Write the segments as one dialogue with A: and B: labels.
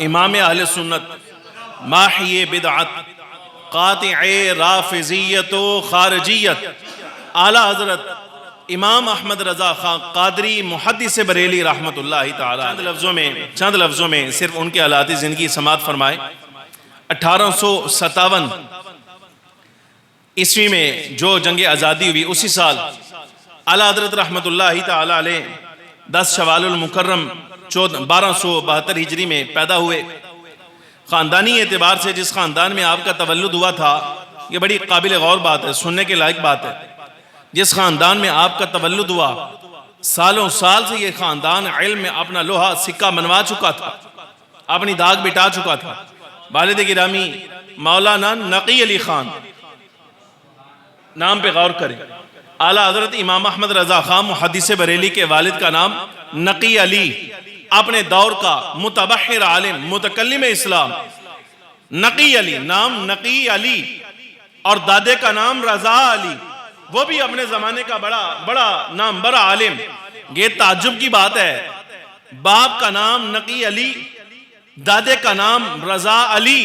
A: امام اہل سنت ماحی بدعت قاطع رافضیت و خارجیت اعلیٰ حضرت امام احمد رضا خان قادری محدث بریلی رحمت اللہ تعالی چند لفظوں میں صرف ان کے حالات زندگی سماعت فرمائے۔ 1857 عیسوی میں جو جنگ آزادی ہوئی اسی سال اعلیٰ حضرت رحمت اللہ تعالی علیہ 10 شوال المکرم 1272 ہجری میں پیدا ہوئے۔ خاندانی اعتبار سے جس خاندان میں آپ کا تولد ہوا تھا یہ بڑی قابل غور بات ہے، سننے کے لائق بات ہے۔ جس خاندان میں آپ کا تولد ہوا سالوں سال سے یہ خاندان علم میں اپنا لوہا سکہ منوا چکا تھا، اپنی داغ بٹا چکا تھا۔ والد گرامی مولانا نقی علی خان، نام پہ غور کریں، اعلیٰ حضرت امام احمد رضا خان محدث بریلی کے والد کا نام نقی علی، اپنے دور کا متبحر عالم متکلم اسلام نقی علی، نام نقی علی، اور دادے کا نام رضا علی، وہ بھی اپنے زمانے کا بڑا نام بڑا عالم۔ یہ تعجب کی بات ہے، باپ کا نام نقی علی، دادے کا نام رضا علی،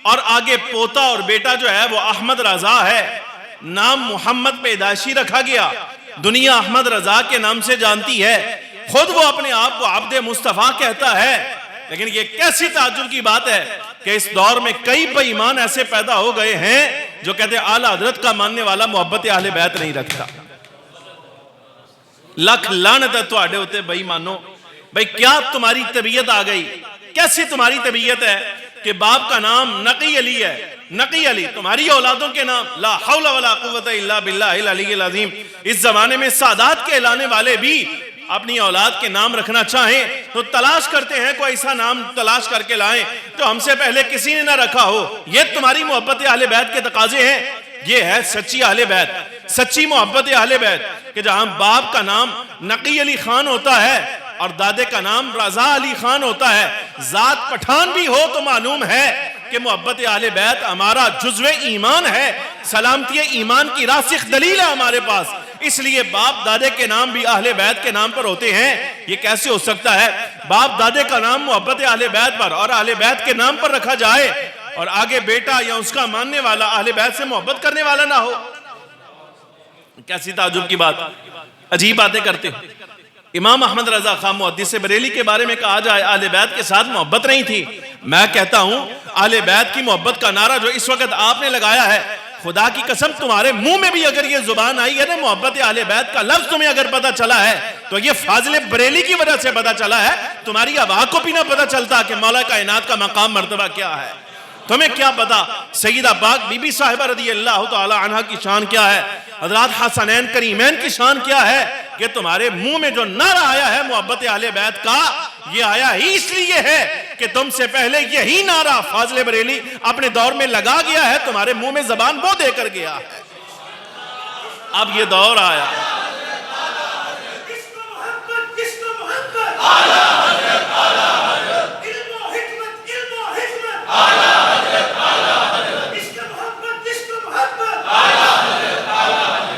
A: اور آگے پوتا اور بیٹا جو ہے وہ احمد رضا ہے۔ نام محمد پیدائشی رکھا گیا، دنیا احمد رضا کے نام سے جانتی ہے، خود وہ اپنے آپ کو عبد مصطفیٰ کہتا ہے۔ لیکن یہ کیسی تعجب کی بات ہے کہ اس دور میں کئی بے ایمان ایسے پیدا ہو گئے ہیں جو کہتے ہیں اعلیٰ حضرت کا ماننے والا محبت اہل بیت نہیں رکھتا۔ لکھ لعنت ہے تواڈے ہوتے بے ایمانو، بھئی کیا تمہاری طبیعت آ گئی؟ کیسی تمہاری طبیعت ہے کہ باپ کا نام نقی علی ہے، نقی علی، تمہاری اولادوں کے نام لا حول ولا قوت الا باللہ العلی العظیم۔ اس زمانے میں سادات کے اعلانے والے بھی اپنی اولاد کے نام رکھنا چاہیں تو تلاش کرتے ہیں، کوئی ایسا نام تلاش کر کے لائیں جو ہم سے پہلے کسی نے نہ رکھا ہو۔ یہ تمہاری محبت اہل بیت کے تقاضے ہیں۔ یہ ہے سچی اہل بیت، سچی محبت اہل بیت، کہ جہاں باپ کا نام نقی علی خان ہوتا ہے اور دادے کا نام رضا علی خان ہوتا ہے، ذات پٹھان بھی ہو تو معلوم ہے کہ محبت اہل بیت ہمارا جزو ایمان ہے، سلامتی ایمان کی راسخ دلیل ہے ہمارے پاس۔ اس لیے باپ دادے کے نام بھی اہل بیت کے نام پر ہوتے ہیں۔ یہ کیسے ہو سکتا ہے باپ دادے کا نام محبت اہل بیت پر اور اہل بیت کے نام پر رکھا جائے اور آگے بیٹا یا اس کا ماننے والا اہل بیت سے محبت کرنے والا نہ ہو؟ کیسی تعجب کی بات، عجیب باتیں کرتے ہیں۔ امام احمد رضا خان محدث بریلی کے بارے میں کہا جائے اہل بیت کے ساتھ محبت نہیں تھی۔ میں کہتا ہوں اہل بیت کی محبت کا نعرہ جو اس وقت آپ نے لگایا ہے، خدا کی قسم تمہارے منہ میں بھی اگر یہ زبان آئی ہے نا محبت اہل بیت کا لفظ تمہیں اگر پتا چلا ہے تو یہ فاضل بریلی کی وجہ سے پتا چلا ہے، تمہاری آواز کو بھی نہ پتا چلتا کہ مولا کائنات کا مقام مرتبہ کیا ہے۔ تمہیں کیا پتا سیدہ پاک بی بی صاحبہ رضی اللہ تعالی عنہ کی شان کیا ہے، حضرات حسنین کریمین کی شان کیا ہے، کہ تمہارے منہ میں جو نعرہ آیا ہے محبت اہل بیت کا، یہ آیا ہی اس لیے ہے کہ تم سے پہلے یہی نعرہ فاضل بریلی اپنے دور میں لگا گیا ہے، تمہارے منہ میں زبان وہ دے کر گیا ہے۔ اب یہ دور آیا،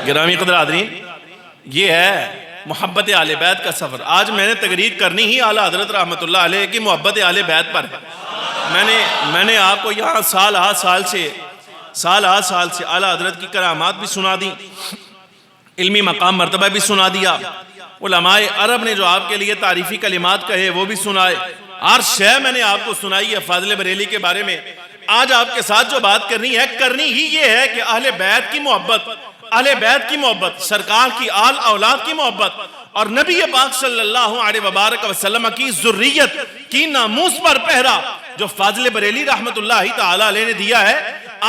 A: گرامی قدر حاضرین، یہ ہے محبت اہل بیت کا سفر۔ آج میں نے تقریر کرنی ہی اعلیٰ حضرت رحمت اللہ علیہ کی محبت اہل بیت پر ہے۔ میں نے آپ کو یہاں سال سے اعلیٰ حضرت کی کرامات بھی سنا دی، علمی مقام مرتبہ بھی سنا دیا، علماء عرب نے جو آپ کے لیے تعریفی کلمات کہے وہ بھی سنائے، ہر شے میں نے آپ کو سنائی ہے فاضل بریلی کے بارے میں۔ آج آپ کے ساتھ جو بات کرنی ہی یہ ہے کہ اہل بیت کی محبت، اہل بیت کی محبت، سرکار کی آل اولاد کی محبت اور نبی پاک صلی اللہ علیہ وبارک وسلم کی ذریت کی ناموس پر پہرا جو فاضل بریلی رحمت اللہ تعالی علیہ نے دیا ہے۔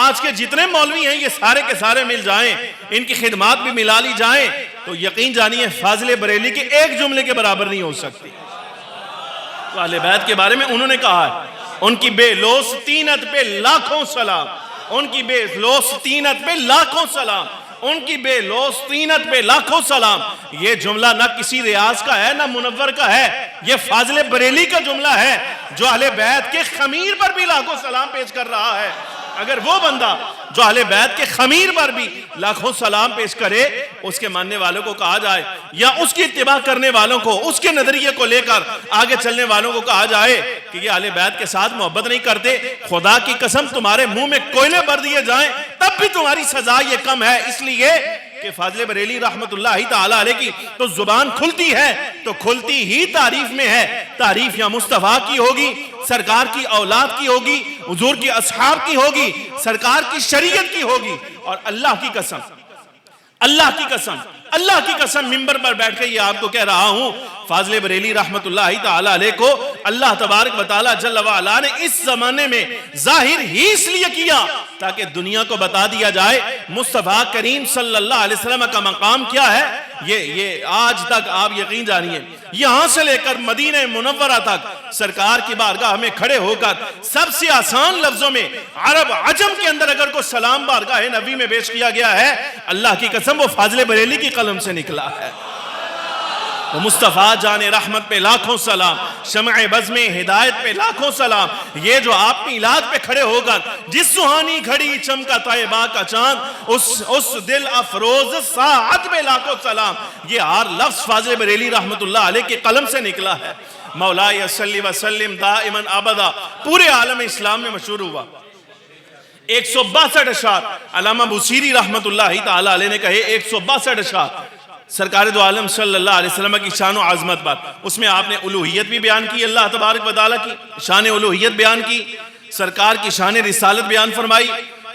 A: آج کے جتنے مولوی ہیں یہ سارے کے سارے مل جائیں، ان کی خدمات بھی ملا لی جائیں تو یقین جانیے فاضل بریلی کے ایک جملے کے برابر نہیں ہو سکتی۔ تو اہل بیت کے بارے میں انہوں نے کہا ہے ان کی بے لوث طینت پہ لاکھوں سلام، ان کی بے لوث طینت پہ لاکھوں سلام، ان کی بے لوث طینت پہ لاکھوں سلام۔ یہ جملہ نہ کسی ریاض کا ہے نہ منور کا ہے، یہ فاضل بریلی کا جملہ ہے جو اہل بیت کے خمیر پر بھی لاکھوں سلام پیش کر رہا ہے۔ اگر وہ بندہ جو اہل بیت کے خمیر پر بھی لاکھوں سلام پیش کرے، اس کے ماننے والوں کو کہا جائے یا اس کی اتباع کرنے والوں کو، اس کے نظریے کو لے کر آگے چلنے والوں کو کہا جائے کہ یہ اہل بیت کے ساتھ محبت نہیں کرتے، خدا کی قسم تمہارے منہ میں کوئلے بھر دیے جائیں تب بھی تمہاری سزا یہ کم ہے، اس لیے کہ فاضل بریلی رحمت اللہ تعالیٰ علیہ کی تو زبان کھلتی ہے تو کھلتی ہی تعریف میں ہے۔ تعریف یا مصطفیٰ کی ہوگی، سرکار کی اولاد کی ہوگی، حضور کی اصحاب کی ہوگی، سرکار کی شریعت کی ہوگی، اور اللہ کی قسم، اللہ کی قسم، اللہ کی قسم ممبر پر بیٹھ کے یہ آپ کو کہہ رہا ہوں، فاضل بریلی رحمت اللہ تعالیٰ علیہ کو اللہ تبارک و تعالیٰ جل وعلا نے اس زمانے میں ظاہر ہی اس لیے کیا تاکہ دنیا کو بتا دیا جائے مصطفیٰ کریم صلی اللہ علیہ وسلم کا مقام کیا ہے۔ یہ آج تک آپ یقین جانیے، یہاں سے لے کر مدینہ منورہ تک سرکار کی بارگاہ میں کھڑے ہو کر سب سے آسان لفظوں میں عرب عجم کے اندر اگر کوئی سلام بارگاہ نبی میں پیش کیا گیا ہے، اللہ کی قسم وہ فاضل بریلی کی قلم سے نکلا ہے۔ وہ مصطفیٰ جان رحمت پہ لاکھوں سلام، شمع بزم ہدایت پہ لاکھوں سلام، یہ جو آپ میلاد پہ کھڑے ہو کر جس سہانی گھڑی چمکا طیبہ کا چاند، اس دل افروز ساعت پہ لاکھوں سلام، یہ ہر لفظ فاضل بریلی رحمت اللہ علیہ کی قلم سے نکلا ہے۔ مولا صلی وسلم دائما ابدا پورے عالم اسلام میں مشہور ہوا۔ 162 اشعار علامہ بوصیری رحمت اللہ تعالیٰ علیہ نے کہے، 162 اشعار سرکار دو عالم صلی اللہ علیہ وسلم کی شان و عظمت پر۔ اس میں آپ نے الوہیت بھی بیان کی، اللہ تبارک و تعالیٰ کی شان الوہیت بیان کی، سرکار کی شان رسالت بیان فرمائی،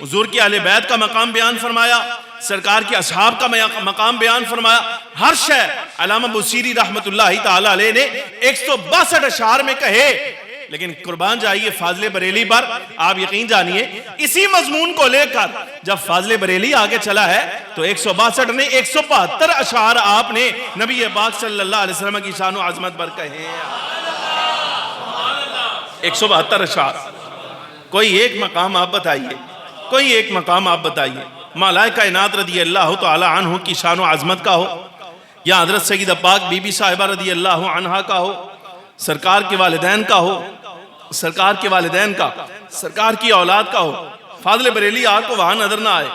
A: حضور کی اہل بیت کا مقام بیان فرمایا، سرکار کے اصحاب کا مقام بیان فرمایا، ہر شے علامہ بوصیری رحمت اللہ تعالیٰ علیہ نے 162 اشعار میں کہے۔ لیکن قربان جائیے فاضل بریلی پر، آپ یقین جانیے اسی مضمون کو لے کر جب فاضل بریلی آگے چلا ہے تو 162 نے 172 اشعار آپ نے نبی پاک صلی اللہ علیہ وسلم کی شان و عظمت پر کہے ہیں۔ 172 اشعار، کوئی ایک مقام آپ بتائیے، کوئی ایک مقام آپ بتائیے مولا کائنات رضی اللہ تعالی عنہ کی شان و عظمت کا ہو، یا حضرت سیدہ پاک بی بی صاحبہ رضی اللہ عنہا کا ہو، سرکار کے والدین کا ہو، سرکار کے والدین کا، سرکار کی اولاد کا ہو، فاضل بریلی آپ کو وہاں نظر نہ آئے۔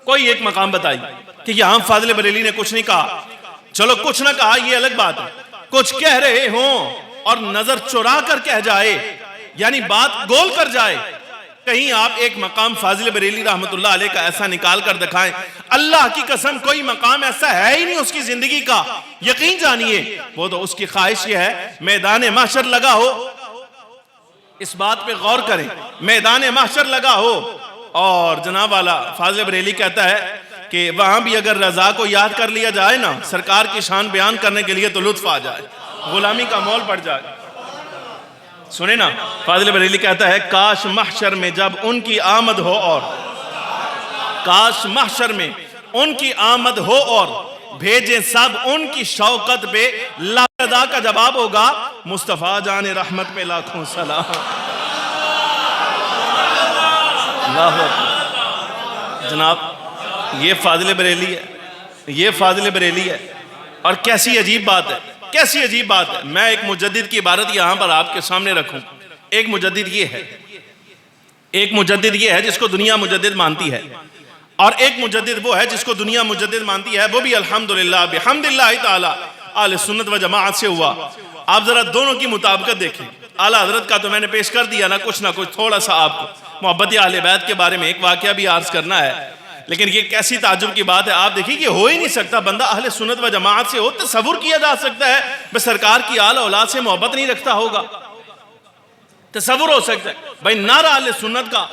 A: کوئی ایک مقام بتائیے کہ یہاں فاضل بریلی نے کچھ نہیں کہا، چلو کچھ نہ کہا یہ الگ بات ہے، کچھ کہہ رہے ہوں اور نظر چرا کر کہہ جائے، یعنی بات گول کر جائے، کہیں آپ ایک مقام فاضل بریلی رحمت اللہ علیہ کا ایسا نکال کر دکھائیں۔ اللہ کی قسم کوئی مقام ایسا ہے ہی نہیں اس کی زندگی کا، یقین جانیے وہ تو اس کی خواہش یہ ہے میدان محشر لگا ہو، اس بات پہ غور کریں، میدان محشر لگا ہو اور جناب والا فاضل بریلی کہتا ہے کہ وہاں بھی اگر رضا کو یاد کر لیا جائے نا سرکار کی شان بیان کرنے کے لیے تو لطف آ جائے، غلامی کا مول پڑ جائے۔ سنیں نا فاضل بریلی کہتا ہے کاش محشر میں جب ان کی آمد ہو، اور کاش محشر میں ان کی آمد ہو اور بھیجیں سب ان کی شوقت پہ، لا ادا کا جواب ہوگا مصطفیٰ جان رحمت پہ لاکھوں سلام۔ اللہ اکبر۔ جناب یہ فاضل بریلی ہے، یہ فاضل بریلی ہے، اور کیسی عجیب بات ہے، کیسی عجیب بات ہے۔ میں ایک مجدد کی عبارت یہاں پر آپ کے سامنے رکھوں۔ ایک مجدد یہ ہے، ایک مجدد یہ ہے جس کو دنیا مجدد مانتی ہے، اور ایک مجدد وہ ہے جس کو دنیا مجدد مانتی ہے، وہ بھی الحمدللہ بحمد اللہ تعالی اہل سنت و جماعت سے ہوا۔ آپ ذرا دونوں کی مطابقت دیکھیں۔ اعلیٰ حضرت کا تو میں نے پیش کر دیا نا کچھ نہ کچھ، تھوڑا سا آپ کو محبت اہل بیت کے بارے میں ایک واقعہ بھی عرض کرنا ہے، لیکن یہ کیسی تعجب کی بات ہے۔ آپ دیکھیں کہ ہو ہی نہیں سکتا، بندہ اہل سنت و جماعت سے ہو، تصور کیا جا سکتا ہے بس سرکار کی آل اولاد سے محبت نہیں رکھتا ہوگا، تصور ہو سکتا ہے بھائی نعرہ اہل سنت کا،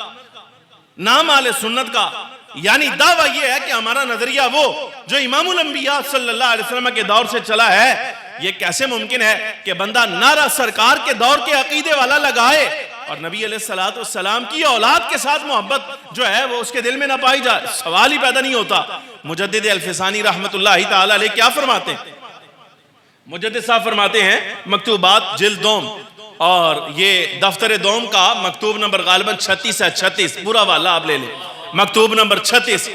A: نام اہل سنت کا، یعنی دعویٰ یہ ہے کہ ہمارا نظریہ وہ جو امام الانبیاء صلی اللہ علیہ وسلم کے دور سے چلا ہے۔ یہ کیسے ممکن ہے کہ بندہ نعرہ سرکار کے دور کے عقیدے والا لگائے اور نبی علیہ السلام کی اولاد کے ساتھ محبت جو ہے وہ اس کے دل میں نہ پائی جائے؟ سوال ہی پیدا نہیں ہوتا۔ مجدد الفسانی رحمت اللہ تعالی علیہ کیا فرماتے ہیں؟ مجدد صاحب فرماتے ہیں مکتوبات جلد دوم، اور یہ دفتر دوم کا مکتوب نمبر غالباً 36 ہے، 36 پورا والا آپ لے لیں۔ مکتوب نمبر 36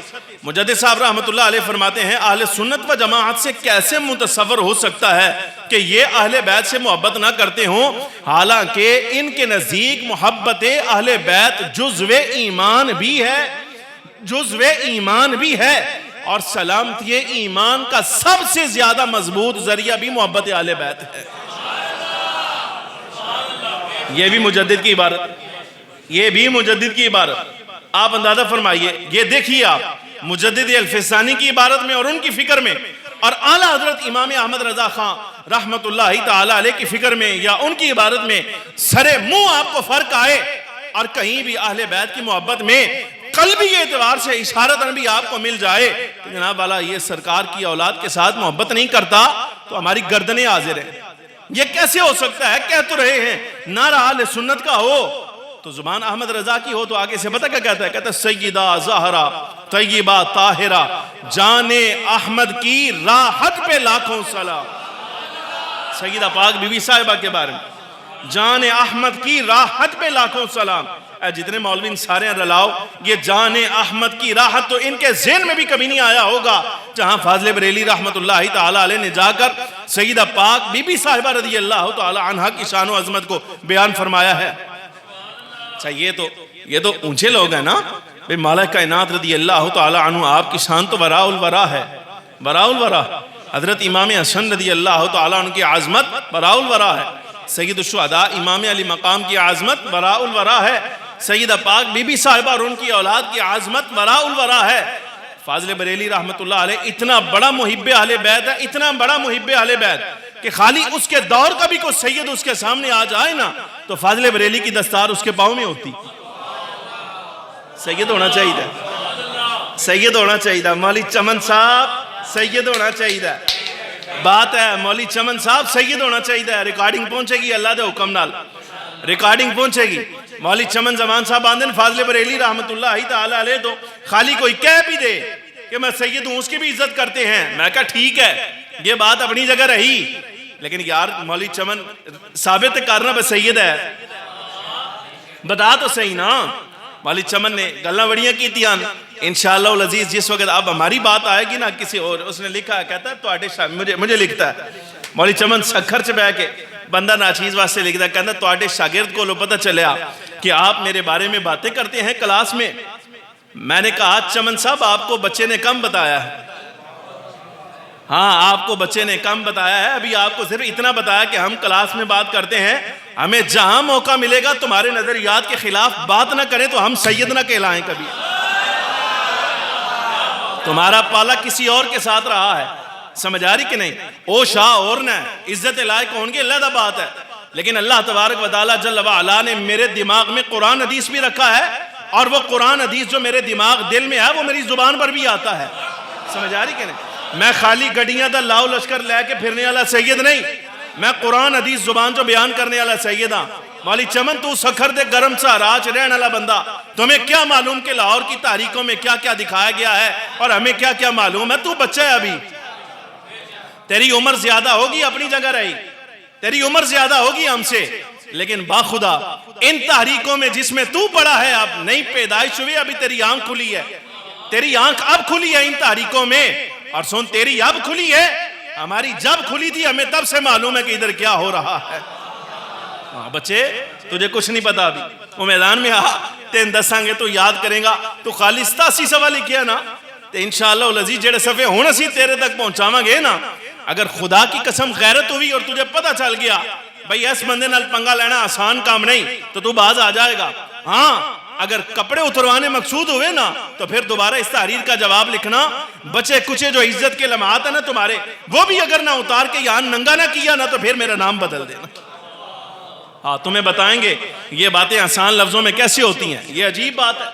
A: مجدد صاحب رحمۃ اللہ علیہ فرماتے ہیں اہل سنت و جماعت سے کیسے متصور ہو سکتا ہے کہ یہ اہل بیت سے محبت نہ کرتے ہوں، حالانکہ ان کے نزدیک محبت اہل بیت جزو ایمان بھی ہے، جزو ایمان بھی ہے، اور سلامتی ایمان کا سب سے زیادہ مضبوط ذریعہ بھی محبت اہل بیت ہے۔ یہ بھی مجدد کی عبارت، یہ بھی مجدد کی عبارت۔ آپ اندازہ فرمائیے، یہ دیکھیے آپ مجدد الفسانی کی عبارت میں اور ان کی فکر میں، اور اعلیٰ حضرت امام احمد رضا خان رحمت اللہ تعالی علیہ کی فکر میں یا ان کی عبارت میں سرے منہ آپ کو فرق آئے، اور کہیں بھی اہل بیت کی محبت میں قلبی اعتبار سے اشارتاً بھی آپ کو مل جائے کہ جناب والا یہ سرکار کی اولاد کے ساتھ محبت نہیں کرتا، تو ہماری گردنیں حاضر ہیں۔ یہ کیسے ہو سکتا ہے؟ کہہ تو رہے ہیں نعرہ اہل سنت کا ہو تو زبان احمد رضا کی ہو، تو آگے سے پتہ کیا کہتا ہے؟ کہتا ہے سیدہ زہرا طیبہ طاہرہ جان احمد کی راحت پہ لاکھوں سلام۔ سیدہ پاک بی بی صاحبہ کے بارے میں جان احمد کی راحت پہ لاکھوں سلام۔ اے جتنے مولوین سارے رلاؤ، یہ جان احمد کی راحت تو ان کے ذہن میں بھی کبھی نہیں آیا ہوگا جہاں فاضل بریلی رحمت اللہ تعالی علیہ نے جا کر سیدہ پاک بی بی صاحبہ رضی اللہ تعالی عنہا کی شان و عظمت کو بیان فرمایا ہے۔ اچھا یہ تو اونچے لوگ ہیں نا، بھئی مولا کائنات رضی اللہ تعالی عنہ آپ کی شان تو وراء الورا ہے، وراء الورا۔ حضرت امام حسن رضی اللہ تعالی عنہ کی عظمت وراء الورا ہے، سید الشہداء امام علی مقام کی عظمت وراء الورا ہے، سیدہ پاک بی بی صاحبہ اور ان کی اولاد کی عظمت وراء الورا ہے۔ فاضل بریلی رحمت اللہ علیہ اتنا بڑا محب اہل بیت ہے، اتنا بڑا محب اہل بیت کہ خالی اس کے دور کا بھی کوئی سید اس کے سامنے آ جائے نا تو فاضل بریلی کی دستار اس کے پاؤں میں ہوتی۔ سید ہونا چاہیے، سید ہونا چاہیے، مولی چمن صاحب سید ہونا چاہیے، بات ہے مولی چمن صاحب سید ہونا چاہیے۔ ریکارڈنگ پہنچے گی اللہ دے حکم نال، ریکارڈنگ پہنچے گی۔ مولی چمن زمان صاحب آندن فاضل بریلی رحمت اللہ تعالی علیہ تو خالی کوئی کہہ بھی دے کہ میں سید ہوں، اس کی بھی عزت کرتے ہیں، میں کہا ٹھیک ہے، یہ بات اپنی جگہ رہی، لیکن یار مولی چمن ثابت کرنا بس سید ہے، بتا تو صحیح نا۔ مولی چمن نے گلہ وڑیاں کی تھی، انشاءاللہ العزیز جس وقت اب ہماری بات آئے گی نا کسی اور، اس نے لکھا ہے، کہتا ہے مجھے لکھتا ہے مولی چمن سکھر سے بہ کے بندہ ناچیز واسطے لکھتا ہے، کہتا تواڈے شاگرد کو لو پتہ چلیا کہ آپ میرے بارے میں باتیں کرتے ہیں کلاس میں۔ میں نے کہا چمن صاحب آپ کو بچے نے کم بتایا ہے، ہاں آپ کو بچے نے کم بتایا ہے، ابھی آپ کو صرف اتنا بتایا کہ ہم کلاس میں بات کرتے ہیں، ہمیں جہاں موقع ملے گا تمہارے نظریات کے خلاف بات نہ کریں تو ہم سید نہ کہلائیں کبھی۔ تمہارا پالا کسی اور کے ساتھ رہا ہے، سمجھ آ رہی کہ نہیں؟ او شاہ اور نہ عزت لائق ہون گے اللہ دا بات ہے، لیکن اللہ تبارک و تعالیٰ جل وعلا نے میرے دماغ میں قرآن حدیث بھی رکھا ہے، اور وہ قرآن حدیث جو میرے دماغ دل میں ہے وہ میری زبان پر بھی آتا ہے، سمجھ آ رہی کہ نہیں؟ میں خالی گڈیاں دا لاؤ لشکر لے کے پھرنے والا سید نہیں، میں قرآن حدیث زبان جو بیان کرنے والا سید ہاں۔ مولی چمن تو سکھر دے گرم سا راج رہن والا بندہ، تمہیں کیا معلوم کہ لاہور کی تاریخوں میں کیا کیا دکھایا گیا ہے اور ہمیں کیا کیا معلوم ہے؟ تو بچہ ہے ابھی، تیری عمر زیادہ ہوگی اپنی جگہ رہی، تیری عمر زیادہ ہوگی ہم سے، لیکن باخدا ان تحریکوں میں جس میں تو پڑا ہے، اب نئی پیدائش ہوئی، ابھی تیری آنکھ کھلی ہے، تیری آنکھ اب کھلی ہے ان تحریکوں میں، اور سن تیری اب کھلی ہے، ہماری جب کھلی تھی ہمیں تب سے معلوم ہے کہ ادھر کیا ہو رہا ہے۔ بچے تجھے کچھ نہیں پتا، ابھی وہ میدان میں آ تین دساں گے تو یاد کریں گا، تو خالی 87 سوال لکھیا نا تو انشاءاللہ العزیز جڑے صفحے ہون اسی تیرے تک پہنچاواں گے نا۔ اگر خدا کی قسم غیرت ہوئی اور تجھے پتہ چل گیا بھئی اس بندے نال پنگا لینا آسان کام نہیں، تو تو باز آ جائے گا۔ ہاں اگر کپڑے اتروانے مقصود ہوئے نا تو پھر دوبارہ اس تحریر کا جواب لکھنا، بچے کچھے جو عزت کے لمحات ہیں نا تمہارے، وہ بھی اگر نہ اتار کے یہاں ننگا نہ کیا نا تو پھر میرا نام بدل دینا۔ ہاں تمہیں بتائیں گے یہ باتیں آسان لفظوں میں کیسے ہوتی ہیں، یہ عجیب بات ہے۔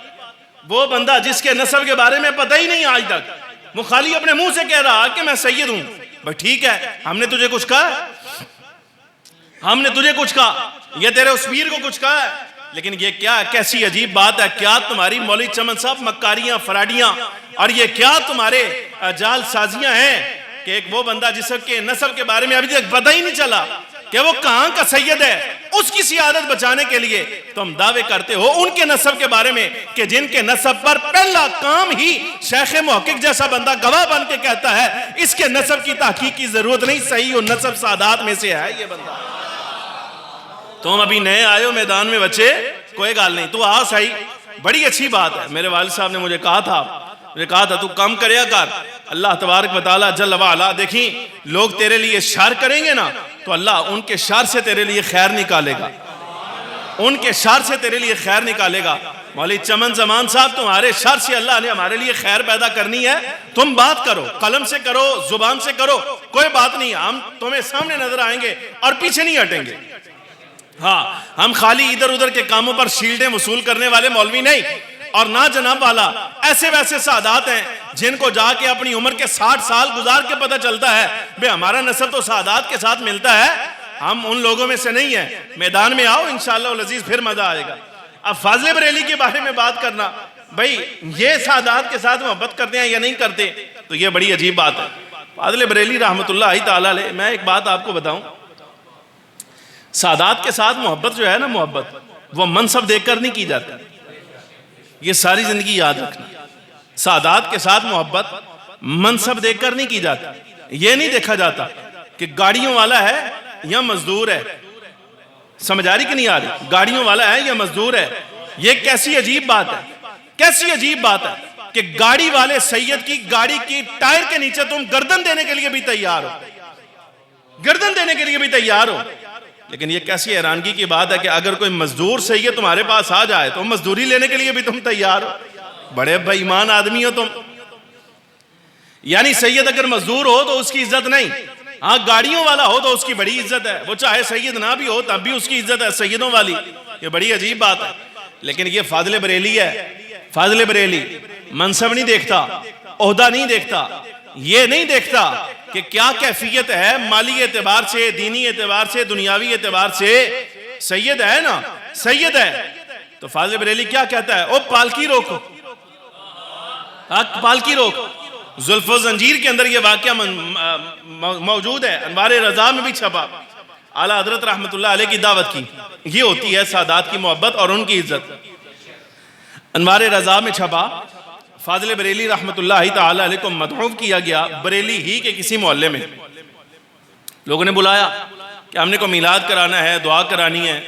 A: وہ بندہ جس کے نسب کے بارے میں پتہ ہی نہیں آج تک، وہ خالی اپنے منہ سے کہہ رہا کہ میں سید ہوں، بھئی ٹھیک ہے، ہم نے تجھے کچھ کہا ہے؟ ہم نے تجھے کچھ کہا؟ یہ تیرے اس پیر کو کچھ کہا ہے؟ لیکن یہ کیا کیسی عجیب بات ہے، کیا تمہاری مولی چمن صاحب مکاریاں فراڈیاں اور یہ کیا تمہارے جال سازیاں ہیں کہ ایک وہ بندہ جس کے نسب کے بارے میں ابھی تک پتہ ہی نہیں چلا، کہ وہ کہاں کا سید ہے، اس کی سیادت بچانے کے لیے تم دعوے کرتے ہو ان کے نسب کے بارے میں کہ جن کے نسب پر پہلا کام ہی شیخ محقق جیسا بندہ گواہ بن کے کہتا ہے اس کے نسب کی تحقیق کی ضرورت نہیں، صحیح وہ نسب سادات میں سے ہے یہ بندہ۔ تم ابھی نئے آئے ہو میدان میں بچے، کوئی گال نہیں، تو آ صحیح، بڑی اچھی بات ہے۔ میرے والد صاحب نے مجھے کہا تھا تو کام کریا کر، اللہ تبارک و تعالیٰ جل وعلا دیکھیں لوگ تیرے لیے شر کریں گے نا تو اللہ ان کے شر سے تیرے لیے خیر نکالے گا، ان کے شر سے تیرے لیے خیر نکالے گا۔ مولوی چمن زمان صاحب تمہارے شر سے اللہ نے ہمارے لیے خیر پیدا کرنی ہے، تم بات کرو، قلم سے کرو، زبان سے کرو، کوئی بات نہیں، ہم تمہیں سامنے نظر آئیں گے اور پیچھے نہیں ہٹیں گے۔ ہاں ہم خالی ادھر ادھر کے کاموں پر شیلڈیں وصول کرنے والے مولوی نہیں، اور نہ جناب والا ایسے ویسے سادات ہیں جن کو جا کے اپنی عمر کے 60 سال گزار کے پتہ چلتا ہے بے ہمارا نسب تو سادات کے ساتھ ملتا ہے، ہم ان لوگوں میں سے نہیں ہیں۔ میدان میں آؤ انشاءاللہ العزیز پھر مزہ آئے گا۔ اب فاضل بریلی کے بارے میں بات کرنا، بھئی یہ سادات کے ساتھ محبت کرتے ہیں یا نہیں کرتے، تو یہ بڑی عجیب بات ہے۔ فاضل بریلی رحمت اللہ تعالیٰ علیہ، میں ایک بات آپ کو بتاؤں، سادات کے ساتھ محبت جو ہے نا، محبت وہ منصب دیکھ کر نہیں کی جاتی، یہ ساری زندگی یاد رکھنا۔ سادات کے ساتھ محبت منصب دیکھ کر نہیں کی جاتی، یہ نہیں دیکھا جاتا کہ گاڑیوں والا ہے یا مزدور ہے، سمجھ آ رہی کہ نہیں آ رہی، گاڑیوں والا ہے یا مزدور ہے۔ یہ کیسی عجیب بات ہے، کیسی عجیب بات ہے کہ گاڑی والے سید کی گاڑی کی ٹائر کے نیچے تم گردن دینے کے لیے بھی تیار ہو، گردن دینے کے لیے بھی تیار ہو۔ لیکن یہ کیسی حیرانگی کی بات ہے کہ اگر کوئی مزدور سید تمہارے پاس آ جائے تو مزدوری لینے کے لیے بھی تم تیار ہو، بڑے بے ایمان آدمی ہو تم۔ یعنی سید اگر مزدور ہو تو اس کی عزت نہیں، ہاں گاڑیوں والا ہو تو اس کی بڑی عزت ہے، وہ چاہے سید نہ بھی ہو تب بھی اس کی عزت ہے سیدوں والی، یہ بڑی عجیب بات ہے۔ لیکن یہ فاضل بریلی ہے، فاضل بریلی منصب نہیں دیکھتا، عہدہ نہیں دیکھتا، یہ نہیں دیکھتا کہ کیا کیفیت ہے مالی اعتبار سے، دینی اعتبار سے، دنیاوی اعتبار سے، سید ہے نا، سید ہے۔ تو فاضل بریلی کیا کہتا ہے، او پالکی روکو، پالکی روک۔ زلف و زنجیر کے اندر یہ واقعہ موجود ہے، انوار رضا میں بھی چھپا، اعلیٰ حضرت رحمت اللہ علیہ کی دعوت کی، یہ ہوتی ہے سادات کی محبت اور ان کی عزت۔ انوار رضا میں چھپا، فاضل بریلی رحمت اللہ تعالی علیہ کو مدعو کیا گیا بریلی ہی کے کسی محلے میں، لوگوں نے بلایا کہ ہم نے کوئی میلاد کرانا ہے، دعا کرانی ہے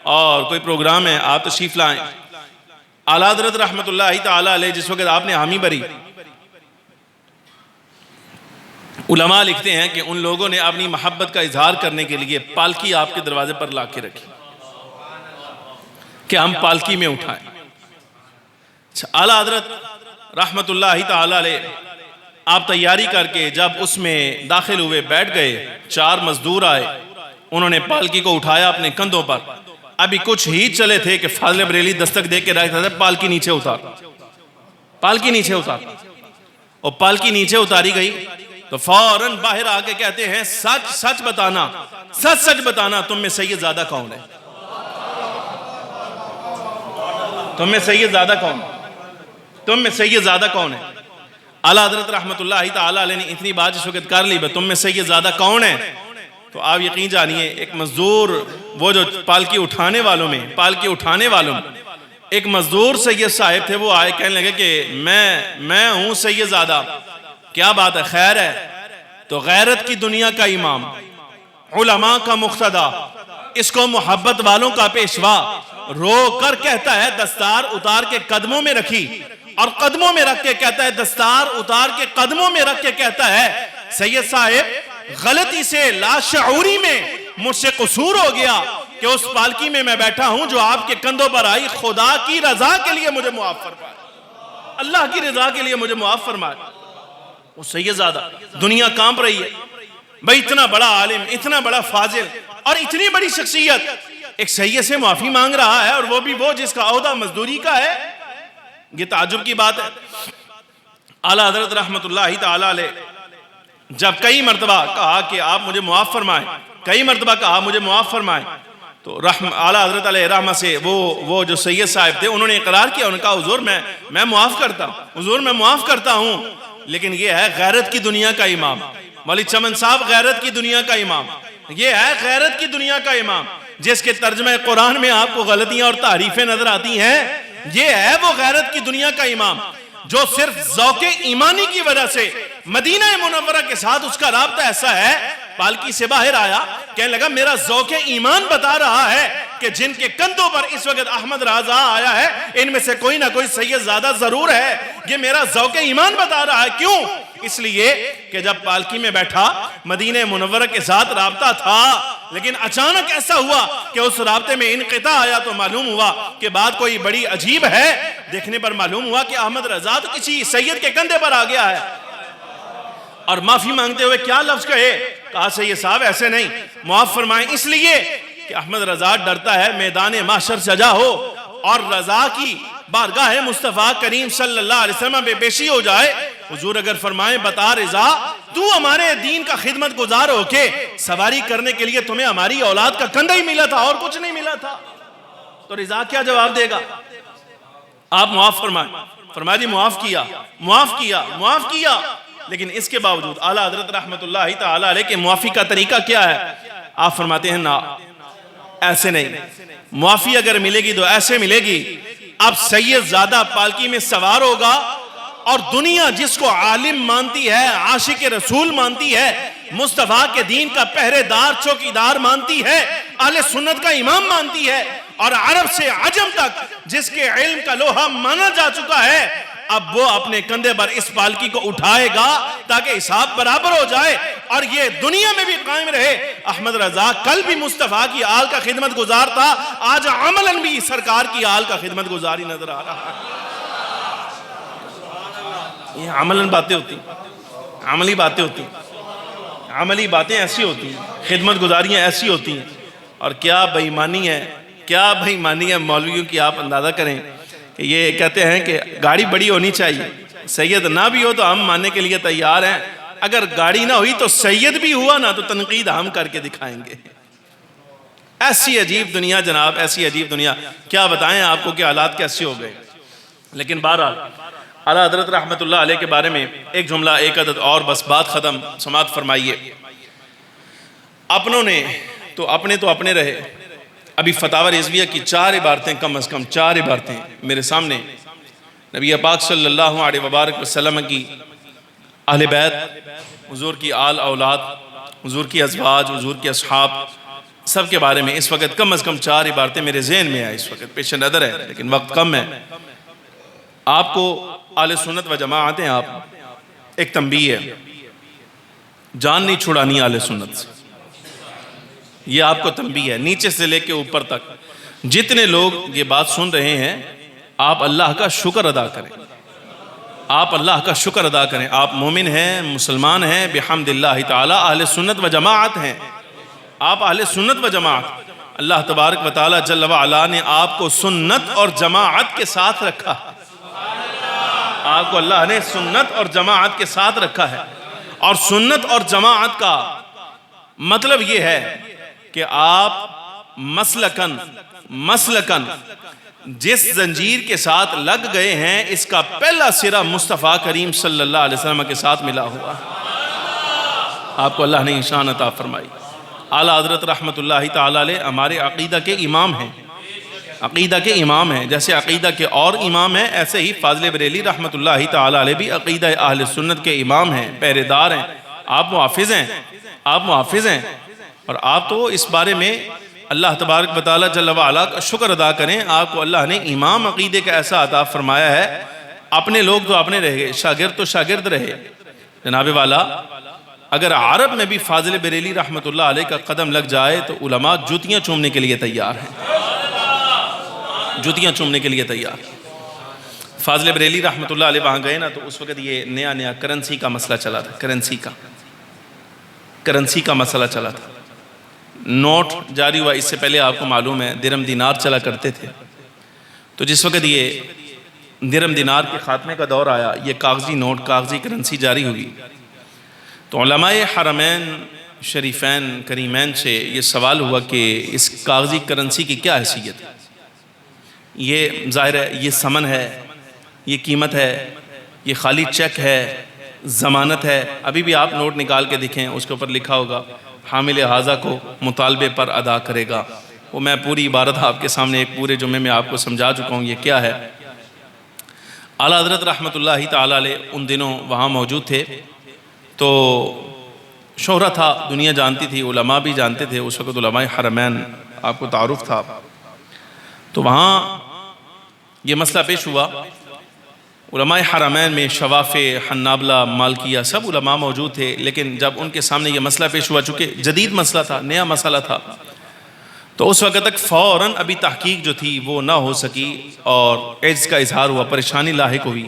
A: اور کوئی پروگرام ہے، آپ تشریف لائیں۔ اعلیٰ حضرت رحمت اللہ تعالی علیہ جس وقت آپ نے حامی بری، علماء لکھتے ہیں کہ ان لوگوں نے اپنی محبت کا اظہار کرنے کے لیے پالکی آپ کے دروازے پر لا کے رکھی کہ ہم پالکی میں اٹھائیں۔ اعلیٰ حضرت رحمت اللہ تعالی علیہ آپ تیاری کر کے جب اس میں داخل ہوئے بیٹھ گئے، 4 مزدور آئے، انہوں نے پالکی کو اٹھایا اپنے کندھوں پر، ابھی کچھ ہی چلے تھے کہ فاضل بریلی دستک دے کے رکھتا تھا پالکی نیچے اتار، پالکی نیچے اتار، اور پالکی نیچے اتاری گئی تو فوراً باہر آ کے کہتے ہیں سچ سچ بتانا، سچ سچ بتانا تم میں سید زیادہ کون ہے، تم میں سید زیادہ کون ہے، تم میں سید زیادہ کون ہے۔ اعلیٰ حضرت رحمت اللہ تعالی علیہ نے اتنی بات اس وقت کر لی، تم میں سید زیادہ کون ہے، تو آپ یقین جانیے ایک مزدور، وہ جو پالکی اٹھانے والوں میں، پالکی اٹھانے والوں میں ایک مزدور سید صاحب تھے، وہ آئے کہنے لگے کہ میں ہوں سید زیادہ، کیا بات ہے، خیر ہے؟ تو غیرت کی دنیا کا امام، علماء کا مقتدا، اس کو محبت والوں کا پیشوا، رو کر کہتا ہے دستار اتار کے قدموں میں رکھی، اور قدموں میں رکھ کے کہتا ہے دستار اتار کے قدموں میں رکھ کے کہتا ہے سید صاحب غلطی سے لاشعوری میں مجھ سے قصور ہو گیا کہ اس پالکی میں بیٹھا ہوں جو آپ کے کندھوں پر آئی، خدا کی رضا کے لیے مجھے معاف فرمائے، اللہ کی رضا کے لیے مجھے معاف فرمائے۔ وہ سید زادہ، دنیا کانپ رہی ہے، بھئی اتنا بڑا عالم، اتنا بڑا فاضل اور اتنی بڑی شخصیت ایک سید سے معافی مانگ رہا ہے، اور وہ بھی وہ جس کا عہدہ مزدوری کا ہے، یہ تعجب کی بات ہے۔ اعلیٰ حضرت رحمت اللہ تعالی علیہ جب کئی مرتبہ کہا کہ آپ مجھے معاف فرمائیں، کئی مرتبہ کہا مجھے معاف فرمائیں، تو اعلیٰ حضرت علیہ رحمہ سے وہ جو سید صاحب تھے انہوں نے اقرار کیا، انہوں نے کہا حضور میں معاف کرتا ہوں، حضور میں معاف کرتا ہوں، لیکن یہ ہے غیرت کی دنیا کا امام، مولوی چمن صاحب غیرت کی دنیا کا امام، یہ ہے غیرت کی دنیا کا امام، جس کے ترجمہ قرآن میں آپ کو غلطیاں اور تعریفیں نظر آتی ہیں. یہ ہے وہ غیرت کی دنیا کا امام جو صرف ذوق ایمانی کی وجہ سے مدینہ منورہ کے ساتھ اس کا رابطہ ایسا ہے. پالکی سے باہر آیا، کہنے لگا میرا ذوق ایمان بتا رہا ہے کہ جن کے کندھوں پر اس وقت احمد رضا آیا ہے ان میں سے کوئی نہ کوئی سید زادہ ضرور ہے. یہ میرا ذوق ایمان بتا رہا ہے. کیوں؟ اس لیے کہ جب پالکی میں بیٹھا مدینہ منورہ کے ساتھ رابطہ تھا، لیکن اچانک ایسا ہوا کہ اس رابطے میں انقطاع آیا تو معلوم ہوا کہ بات کوئی بڑی عجیب ہے. دیکھنے پر معلوم ہوا کہ احمد رضا تو کسی سید کے کندھے پر آ گیا ہے. اور معافی مانگتے ہوئے کیا لفظ کہے؟ کہا سید صاحب ایسے نہیں، معاف فرمائیں. اس لیے کہ احمد رضا ڈرتا ہے میدان محشر سجا ہو اور رضا کی بارگاہ مصطفیٰ کریم صلی اللہ علیہ وسلم بے بیشی ہو جائے. حضور اگر فرمائیں بتا رضا تو ہمارے دین کا خدمت گزار ہو کے سواری کرنے کے لیے تمہیں ہماری اولاد کا کندھا ہی ملا تھا اور کچھ نہیں ملا تھا، تو رضا کیا جواب دے گا؟ آپ معاف فرمائیں. فرمایا جی معاف کیا، معاف کیا، معاف کیا. لیکن اس کے باوجود اعلیٰ حضرت رحمت اللہ تعالی علیہ کے معافی کا طریقہ کیا ہے؟ آپ فرماتے ہیں نا، ایسے نہیں. معافی اگر ملے گی تو ایسے ملے گی. اب سید زادہ پالکی میں سوار ہوگا اور دنیا جس کو عالم مانتی ہے، عاشق رسول مانتی ہے، مصطفیٰ کے دین کا پہرے دار چوکیدار مانتی ہے، اہل سنت کا امام مانتی ہے، اور عرب سے عجم تک جس کے علم کا لوہا مانا جا چکا ہے، اب وہ اپنے کندھے پر اس پالکی کو اٹھائے گا تاکہ حساب برابر ہو جائے اور یہ دنیا میں بھی قائم رہے. احمد رضا کل بھی مصطفیٰ کی آل کا خدمت گزار تھا، آج عملاً بھی سرکار کی آل کا خدمت گزاری نظر آ رہا ہے. یہ عملاً باتیں ہوتی ہیں، عملی باتیں ہوتی ہیں، عملی باتیں ایسی ہوتی ہیں، خدمت گزاریاں ایسی ہوتی ہیں. اور کیا بے ایمانی ہے، کیا بے ایمانی ہے مولویوں کی. آپ اندازہ کریں کہ یہ کہتے ہیں کہ گاڑی بڑی ہونی چاہیے، سید نہ بھی ہو تو ہم ماننے کے لیے تیار ہیں، اگر گاڑی نہ ہوئی تو سید بھی ہوا نا تو تنقید ہم کر کے دکھائیں گے. ایسی عجیب دنیا جناب، ایسی عجیب دنیا. کیا بتائیں آپ کو کہ حالات کیسے ہو گئے. لیکن بہرحال اعلیٰ حضرت رحمت اللہ علیہ کے بارے میں ایک جملہ، ایک عدد اور بس بات ختم. سماعت فرمائیے. اپنوں نے تو اپنے رہے. ابھی فتاوی رضویہ کی 4 عبارتیں، کم از کم 4 عبارتیں میرے سامنے نبی پاک صلی اللہ علیہ وبارک وسلم کی اہل بیت، حضور کی آل اولاد، حضور کی ازواج، حضور کے اصحاب، سب کے بارے میں اس وقت کم از کم 4 عبارتیں میرے ذہن میں آئے. اس وقت پیش نظر ہے لیکن وقت کم ہے. آپ کو اہل سنت و جماعت ہیں، آپ ایک تنبیہ ہے، جان نہیں چھڑانی اہل سنت سے. یہ آپ کو تنبیہ ہے، نیچے سے لے کے اوپر تک جتنے لوگ یہ بات سن رہے ہیں، آپ اللہ کا شکر ادا کریں. آپ اللہ کا شکر ادا کریں. آپ مومن ہیں، مسلمان ہیں، بحمد اللہ تعالی اہل سنت و جماعت ہیں. آپ اہل سنت و جماعت. اللہ تبارک و تعالی جل وعلا نے آپ کو سنت اور جماعت کے ساتھ رکھا. آپ کو اللہ نے سنت اور جماعت کے ساتھ رکھا ہے. اور سنت اور جماعت کا مطلب یہ ہے کہ آپ مسلکن جس زنجیر کے ساتھ لگ گئے ہیں، اس کا پہلا سرا مصطفیٰ کریم صلی اللہ علیہ وسلم کے ساتھ ملا ہوا. آپ کو اللہ نے شان عطا فرمائی. اعلیٰ حضرت رحمت اللہ تعالی علیہ ہمارے عقیدہ کے امام ہیں. عقیدہ کے امام ہیں. جیسے عقیدہ کے اور امام ہیں، ایسے ہی فاضل بریلی رحمت اللہ تعالی علیہ بھی عقیدہ اہل سنت کے امام ہیں، پہرے دار ہیں. آپ محافظ ہیں، آپ محافظ ہیں. اور آپ تو اس بارے میں اللہ تبارک و تعالی جل وعلا کا شکر ادا کریں. آپ کو اللہ نے امام عقیدے کا ایسا عطا فرمایا ہے. اپنے لوگ تو اپنے رہے، شاگرد تو شاگرد رہے. جناب والا، اگر عرب میں بھی فاضل بریلی رحمت اللہ علیہ کا قدم لگ جائے تو علماء جوتیاں چومنے کے لیے تیار ہیں، جوتیاں چومنے کے لیے تیار. فاضل بریلی رحمت اللہ علیہ وہاں گئے نا تو اس وقت یہ نیا کرنسی کا مسئلہ چلا تھا. کرنسی کا مسئلہ چلا تھا. نوٹ جاری ہوا. اس سے پہلے آپ کو معلوم ہے درہم دینار چلا کرتے تھے. تو جس وقت یہ درہم دینار کے خاتمے کا دور آیا، یہ کاغذی نوٹ، کاغذی کرنسی جاری ہوئی، تو علماء حرمین شریفین کریمین سے یہ سوال ہوا کہ اس کاغذی کرنسی کی کیا حیثیت ہے. یہ ظاہر ہے یہ ثمن ہے، یہ قیمت ہے، یہ خالی چیک ہے، ضمانت ہے. ابھی بھی آپ نوٹ نکال کے دکھیں، اس کے اوپر لکھا ہوگا حامل حاضہ کو مطالبے پر ادا کرے گا۔ وہ میں پوری عبارت آپ کے سامنے ایک پورے جمعے میں آپ کو سمجھا چکا ہوں یہ کیا ہے۔ اعلیٰ حضرت رحمۃ اللہ تعالیٰ علیہ ان دنوں وہاں موجود تھے، تو شہرت تھا، دنیا جانتی تھی، علماء بھی جانتے تھے، اس وقت علماء حرمین آپ کو تعارف تھا۔ تو وہاں یہ مسئلہ پیش ہوا، علماء حرمین میں شوافع، حنابلہ، مالکیہ سب علماء موجود تھے، لیکن جب ان کے سامنے یہ مسئلہ پیش ہوا، چونکہ جدید مسئلہ تھا، نیا مسئلہ تھا، تو اس وقت تک فوراً ابھی تحقیق جو تھی وہ نہ ہو سکی، اور عجز کا اظہار ہوا، پریشانی لاحق ہوئی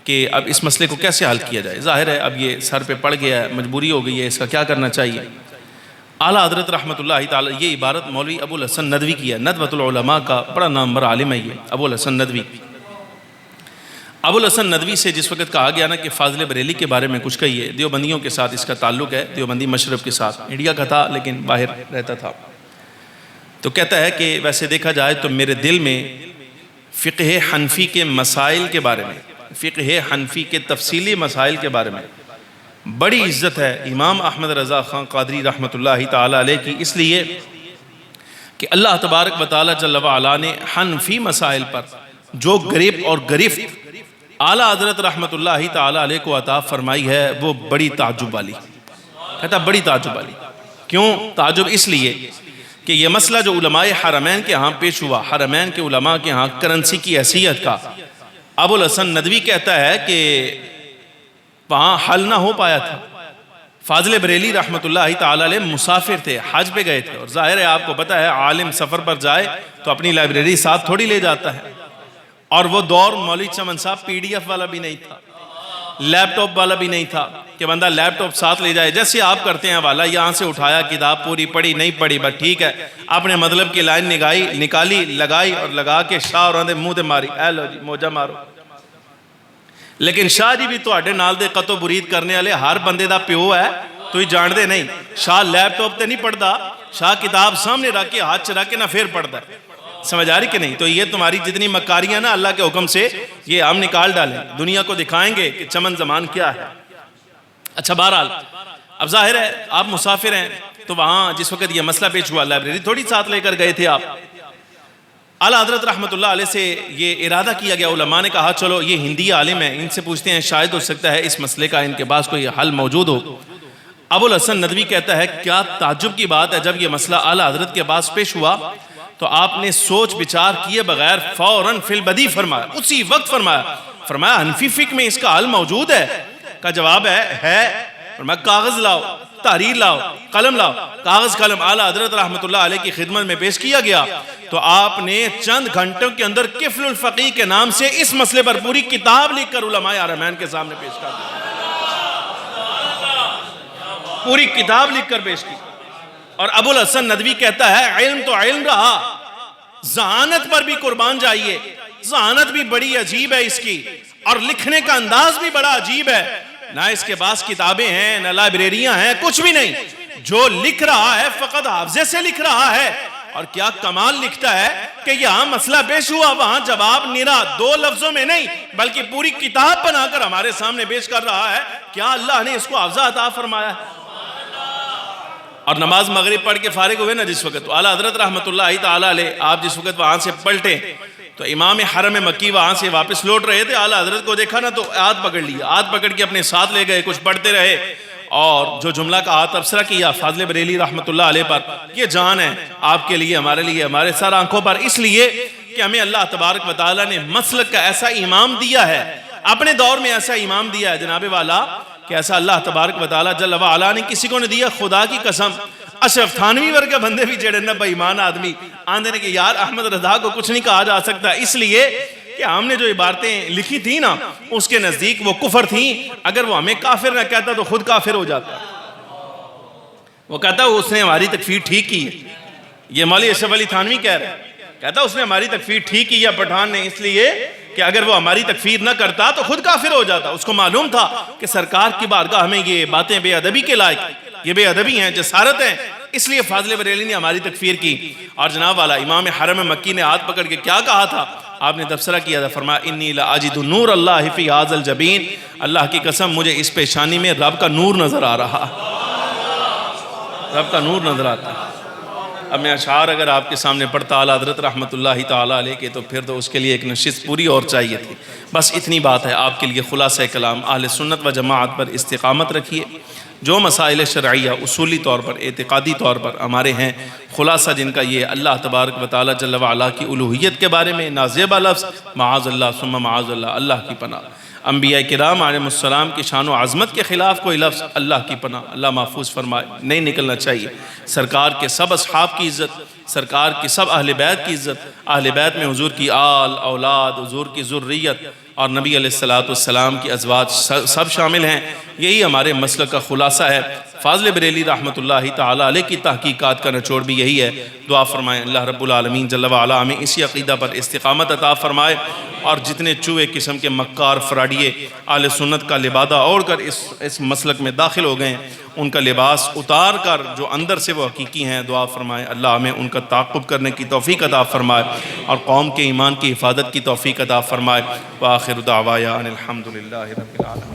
A: کہ اب اس مسئلے کو کیسے حل کیا جائے۔ ظاہر ہے اب یہ سر پہ پڑ گیا ہے، مجبوری ہو گئی ہے، اس کا کیا کرنا چاہیے۔ اعلیٰ حضرت رحمۃ اللہ تعالیٰ، یہ عبارت مولوی ابو الحسن ندوی کی ہے، ندوۃ العلماء کا بڑا نامور عالم ہے یہ ابو الحسن ندوی۔ ابو الحسن ندوی سے جس وقت کہا گیا نا کہ فاضل بریلی کے بارے میں کچھ کہیے، دیوبندیوں کے ساتھ اس کا تعلق ہے، دیوبندی مشرب کے ساتھ، انڈیا کا تھا لیکن باہر رہتا تھا، تو کہتا ہے کہ ویسے دیکھا جائے تو میرے دل میں فقہ حنفی کے مسائل کے بارے میں، فقہ حنفی کے تفصیلی مسائل کے بارے میں بڑی عزت ہے امام احمد رضا خان قادری رحمۃ اللہ تعالیٰ علیہ کی، اس لیے کہ اللہ تبارک و تعالیٰ جل وعلا نے حنفی مسائل پر جو گریب اور گرفت اعلیٰ حضرت رحمۃ اللہ تعالیٰ علیہ کو عطا فرمائی ہے وہ بڑی تعجب والی، کہتا بڑی تعجب والی۔ کیوں تعجب؟ اس لیے کہ یہ مسئلہ جو علماء حرمین کے ہاں پیش ہوا، حرمین کے علماء کے ہاں کرنسی کی حیثیت کا، ابو الحسن ندوی کہتا ہے کہ وہاں حل نہ ہو پایا تھا۔ فاضل بریلی رحمۃ اللہ تعالیٰ علیہ مسافر تھے، حج پہ گئے تھے، اور ظاہر ہے آپ کو پتہ ہے عالم سفر پر جائے تو اپنی لائبریری ساتھ تھوڑی لے جاتا ہے، اور وہ دور مولوی چمن صاحب پی ڈی ایف والا بھی نہیں تھا، لیپ ٹاپ والا بھی نہیں تھا کہ بندہ لیپ ٹاپ ساتھ لے جائے، جیسے آپ کرتے ہیں والا، یہاں سے اٹھایا کتاب پوری پڑھی نہیں پڑھی بس ٹھیک ہے، اپنے مطلب کی لائن نکالی لگائی اور لگا کے شاہ اور منہ تے ماری، اے لو جی موجہ مارو۔ لیکن شاہ جی بھی تواڈے نال دے قطو برید کرنے والے ہر بندے دا پیو ہے، تو ہی جان دے نہیں، شاہ لیپ ٹاپ تے نہیں پڑھدا، شاہ کتاب سامنے رکھ کے ہاتھ چ رکھ کے نہ پھر پڑھدا ہے، سمجھ آ رہی کہ نہیں؟ تو یہ تمہاری جتنی مکاریاں نا اللہ کے حکم سے یہ ہم نکال ڈالیں، دنیا کو دکھائیں گے کہ چمن زمان کیا ہے۔ اچھا بہرحال اب ظاہر ہے آپ مسافر ہیں، تو وہاں جس وقت یہ مسئلہ پیش ہوا لائبریری تھوڑی ساتھ لے کر گئے تھے آپ۔ اعلیٰ حضرت رحمۃ اللہ علیہ سے یہ ارادہ کیا گیا، علماء نے کہا چلو یہ ہندی عالم ہیں، ان سے پوچھتے ہیں، شاید ہو سکتا ہے اس مسئلے کا ان کے پاس کوئی حل موجود ہو۔ ابو الحسن ندوی کہتا ہے کیا تعجب کی بات ہے، جب یہ مسئلہ اعلیٰ حضرت کے پاس پیش ہوا تو آپ نے سوچ بچار کیے بغیر فوراً فی البدی فرمایا، اسی وقت فرمایا حنفی فقہ میں اس کا حل موجود ہے؟ کا جواب ہے، فرمایا کاغذ لاؤ، تحریر لاؤ، قلم لاؤ، کاغذ قلم اعلیٰ حضرت رحمۃ اللہ علیہ کی خدمت میں پیش کیا گیا، تو آپ نے چند گھنٹوں کے اندر کفل الفقیہ کے نام سے اس مسئلے پر پوری کتاب لکھ کر علماء حرمین کے سامنے پیش کر دی، پوری کتاب لکھ کر پیش کی۔ اور ابو الحسن ندوی کہتا ہے علم تو علم رہا، ذہانت پر بھی قربان جائیے، ذہانت بھی بڑی عجیب ہے اس کی، اور لکھنے کا انداز بھی بڑا عجیب ہے، نہ اس کے پاس کتابیں ہیں نہ لائبریریاں ہیں، کچھ بھی نہیں، جو لکھ رہا ہے فقط حافظے سے لکھ رہا ہے، اور کیا کمال لکھتا ہے کہ یہاں مسئلہ پیش ہوا، وہاں جواب نرا 2 لفظوں میں نہیں بلکہ پوری کتاب بنا کر ہمارے سامنے پیش کر رہا ہے۔ کیا اللہ نے اس کو حافظہ عطا فرمایا ہے؟ اور نماز مغرب پڑھ کے فارغ ہوئے نا جس وقت، تو اعلیٰ حضرت رحمۃ اللہ تعالیٰ علیہ آپ جس وقت وہاں سے پلٹے تو امام حرم مکی وہاں سے واپس لوٹ رہے تھے، اعلیٰ حضرت کو دیکھا نا تو ہاتھ پکڑ لیا، ہاتھ پکڑ کے اپنے ساتھ لے گئے، کچھ پڑھتے رہے، اور جو جملہ کا ہاتھ تبصرہ کیا فاضل بریلی رحمۃ اللہ علیہ پر، یہ جان ہے آپ کے لیے، ہمارے لیے، ہمارے سر آنکھوں پر، اس لیے کہ ہمیں اللہ تبارک و تعالیٰ نے مسلک کا ایسا امام دیا ہے، اپنے دور میں ایسا امام دیا ہے جناب والا کہ ایسا اللہ تبارک و تعالیٰ جل وعلا نے کسی کو نے دیا۔ خدا کی قسم اشرف تھانوی ورگے بندے بھی جڑے نہ بے ایمان آدمی آندے نے کہ یار احمد رضا کو کچھ نہیں کہا جا سکتا، اس لیے کہ ہم نے جو عبارتیں لکھی تھی نا اس کے نزدیک وہ کفر تھیں، اگر وہ ہمیں کافر نہ کہتا تو خود کافر ہو جاتا، وہ کہتا اس نے ہماری تکفیر ٹھیک کی ہے، یہ مولوی اشرف علی تھانوی کہہ رہا ہے، کہتا اس نے ہماری تکفیر ٹھیک کی ہے پٹھان نے، اس لیے کہ اگر وہ ہماری تکفیر نہ کرتا تو خود کافر ہو جاتا۔ اس کو معلوم تھا کہ سرکار کی بارگاہ ہمیں یہ باتیں بے ادبی کے لائق، یہ بے ادبی ہیں، جسارت ہیں، اس لیے فاضل بریلی نے ہماری تکفیر کی۔ اور جناب والا امام حرم مکی نے ہاتھ پکڑ کے کیا کہا تھا؟ آپ نے تبصرہ کیا تھا، فرمایا انی لاجد نور اللہ فی ھذا الجبین، اللہ کی قسم مجھے اس پیشانی میں رب کا نور نظر آ رہا، رب کا نور نظر آتا ہے۔ اب میں اشعار اگر آپ کے سامنے پڑھتا اعلیٰ حضرت رحمۃ اللہ تعالیٰ علیہ کے، تو پھر تو اس کے لیے ایک نشست پوری اور چاہیے تھی۔ بس اتنی بات ہے آپ کے لیے خلاصہ کلام، اہل سنت و جماعت پر استقامت رکھیے۔ جو مسائل شرعیہ اصولی طور پر اعتقادی طور پر ہمارے ہیں، خلاصہ جن کا یہ اللہ تبارک و تعالیٰ جل وعلا کی الوہیت کے بارے میں نازیبہ لفظ معاذ اللہ ثم معاذ اللہ، اللہ کی پناہ۔ انبیاء کرام علیہ السلام کی شان و عظمت کے خلاف کوئی لفظ، اللہ کی پناہ، اللہ محفوظ فرمائے، نہیں نکلنا چاہیے۔ سرکار کے سب اصحاب کی عزت، سرکار کی سب اہل بیت کی عزت، اہل بیت میں حضور کی آل اولاد، حضور کی ذریت اور نبی علیہ السلام کی ازواج سب شامل ہیں۔ یہی ہمارے مسلک کا خلاصہ ہے۔ فاضل بریلی رحمۃ اللہ تعالی علیہ کی تحقیقات کا نچوڑ بھی یہی ہے۔ دعا فرمائیں اللہ رب العالمین جل وعلا ہمیں اسی عقیدہ پر استقامت عطا فرمائے، اور جتنے چوہے قسم کے مکار فراڈیے اہل سنت کا لبادہ اوڑھ کر اس مسلک میں داخل ہو گئے ہیں، ان کا لباس اتار کر جو اندر سے وہ حقیقی ہیں، دعا فرمائیں اللہ ہمیں ان کا تعاقب کرنے کی توفیق عطا فرمائے، اور قوم کے ایمان کی حفاظت کی توفیق عطا فرمائے۔ وآخر دعوایا ان الحمد للہ رب العالمین۔